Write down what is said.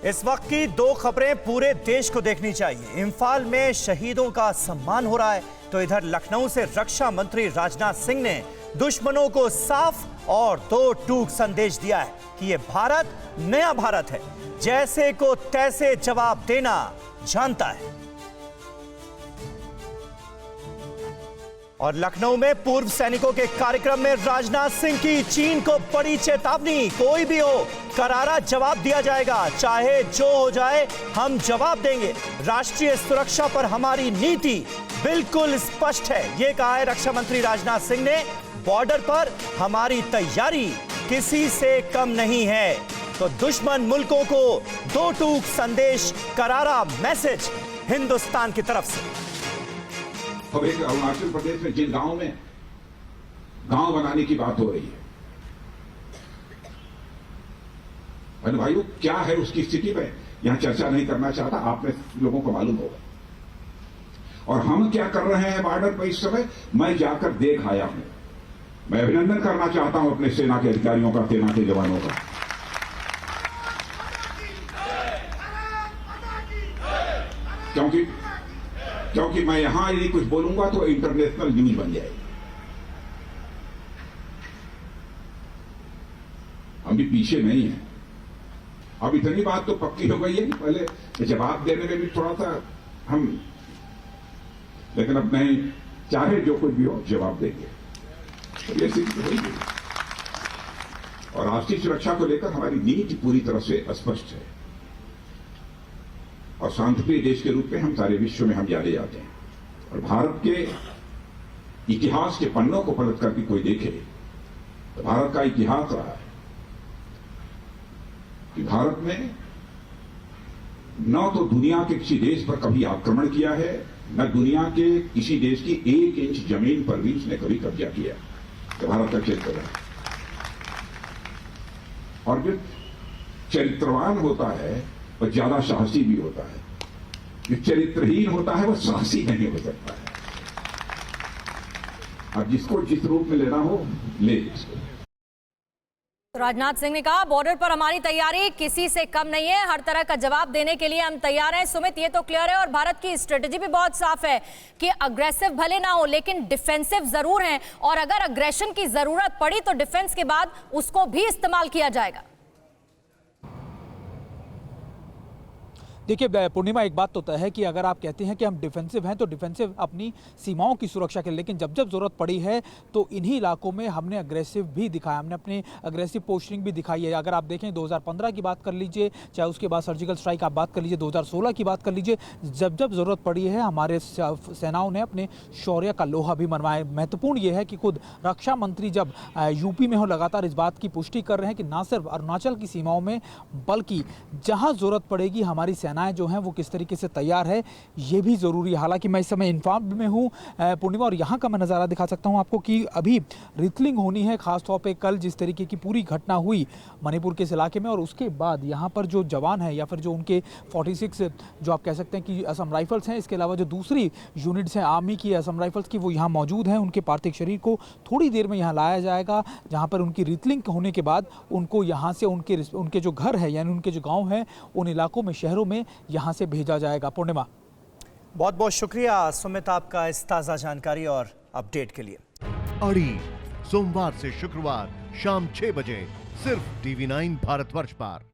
इस वक्त की दो खबरें पूरे देश को देखनी चाहिए। इम्फाल में शहीदों का सम्मान हो रहा है, तो इधर लखनऊ से रक्षा मंत्री राजनाथ सिंह ने दुश्मनों को साफ और दो टूक संदेश दिया है कि यह भारत नया भारत है, जैसे को तैसे जवाब देना जानता है। और लखनऊ में पूर्व सैनिकों के कार्यक्रम में राजनाथ सिंह की चीन को बड़ी चेतावनी, कोई भी हो करारा जवाब दिया जाएगा, चाहे जो हो जाए हम जवाब देंगे। राष्ट्रीय सुरक्षा पर हमारी नीति बिल्कुल स्पष्ट है, यह कहा है रक्षा मंत्री राजनाथ सिंह ने। बॉर्डर पर हमारी तैयारी किसी से कम नहीं है, तो दुश्मन मुल्कों को दो टूक संदेश, करारा मैसेज हिंदुस्तान की तरफ से। अब एक अरुणाचल प्रदेश में जिन गांव में गांव बनाने की बात हो रही है, मैंने भाइयों क्या है उसकी स्थिति में यहां चर्चा नहीं करना चाहता, आप में लोगों को मालूम होगा। और हम क्या कर रहे हैं बॉर्डर पर इस समय, मैं जाकर देख आया हूं। मैं अभिनंदन करना चाहता हूं अपने सेना के अधिकारियों का, सेना के जवानों का। क्योंकि मैं यहां यदि कुछ बोलूंगा तो इंटरनेशनल न्यूज बन जाएगी। हम भी पीछे नहीं हैं। अब इतनी बात तो पक्की हो गई है कि पहले जवाब देने में भी थोड़ा सा हम, लेकिन अब नहीं, चाहे जो कुछ भी हो जवाब देंगे। तो ये स्थिति हो गई। और राष्ट्रीय सुरक्षा को लेकर हमारी नीति पूरी तरह से स्पष्ट है, और शांतिप्रिय देश के रूप में हम सारे विश्व में हम जाने जाते हैं। और भारत के इतिहास के पन्नों को पलट करके कोई देखे तो भारत का इतिहास रहा है कि भारत ने न तो दुनिया के किसी देश पर कभी आक्रमण किया है, न दुनिया के किसी देश की 1 इंच जमीन पर भी उसने कभी कब्जा किया। तो भारत का चरित्र है। और जो चरित्रवान होता है वह ज्यादा साहसी भी होता है, जो चरित्रहीन होता है वह साहसी नहीं हो सकता है। अब जिसको जिस रूप में लेना हो ले। राजनाथ सिंह ने कहा बॉर्डर पर हमारी तैयारी किसी से कम नहीं है, हर तरह का जवाब देने के लिए हम तैयार हैं। सुमित, ये तो क्लियर है और भारत की स्ट्रेटजी भी बहुत साफ है कि अग्रेसिव भले ना हो लेकिन डिफेंसिव जरूर हैं, और अगर अग्रेशन की जरूरत पड़ी तो डिफेंस के बाद उसको भी इस्तेमाल किया जाएगा। देखिए पूर्णिमा, एक बात तो तय है कि अगर आप कहते हैं कि हम डिफेंसिव हैं तो डिफेंसिव अपनी सीमाओं की सुरक्षा के लिए, लेकिन जब जब जरूरत पड़ी है तो इन्हीं इलाकों में हमने अग्रेसिव भी दिखाया, हमने अपनी अग्रेसिव पोस्टिंग भी दिखाई है। अगर आप देखें 2015 की बात कर लीजिए, चाहे उसके बाद सर्जिकल स्ट्राइक आप बात कर लीजिए, 2016 की बात कर लीजिए, जब जब ज़रूरत पड़ी है हमारे सेनाओं ने अपने शौर्य का लोहा भी मनवाया। महत्वपूर्ण ये है कि खुद रक्षा मंत्री जब यूपी में हो लगातार इस बात की पुष्टि कर रहे हैं कि ना सिर्फ अरुणाचल की सीमाओं में बल्कि जहाँ ज़रूरत पड़ेगी हमारी सेनाएं जो हैं वो किस तरीके से तैयार है, ये भी ज़रूरी है। हालांकि मैं इस समय इन्फॉर्म में हूँ पूर्णिमा, और यहाँ का मैं नज़ारा दिखा सकता हूँ आपको कि अभी रिथलिंग होनी है, खासतौर पे कल जिस तरीके की पूरी घटना हुई मणिपुर के इस इलाके में, और उसके बाद यहाँ पर जो जवान है या फिर जो उनके 46 जो आप कह सकते हैं कि असम राइफल्स हैं, इसके अलावा जो दूसरी यूनिट्स हैं आर्मी की असम राइफल्स की, वो यहाँ मौजूद हैं। उनके पार्थिव शरीर को थोड़ी देर में यहाँ लाया जाएगा, जहाँ पर उनकी रिथलिंग होने के बाद उनको यहाँ से उनके जो घर है यानी उनके जो गाँव हैं उन इलाकों में, शहरों में यहां से भेजा जाएगा। पूर्णिमा, बहुत बहुत शुक्रिया सुमित आपका इस ताजा जानकारी और अपडेट के लिए। अड़ी सोमवार से शुक्रवार शाम 6 बजे सिर्फ TV9 भारतवर्ष पर।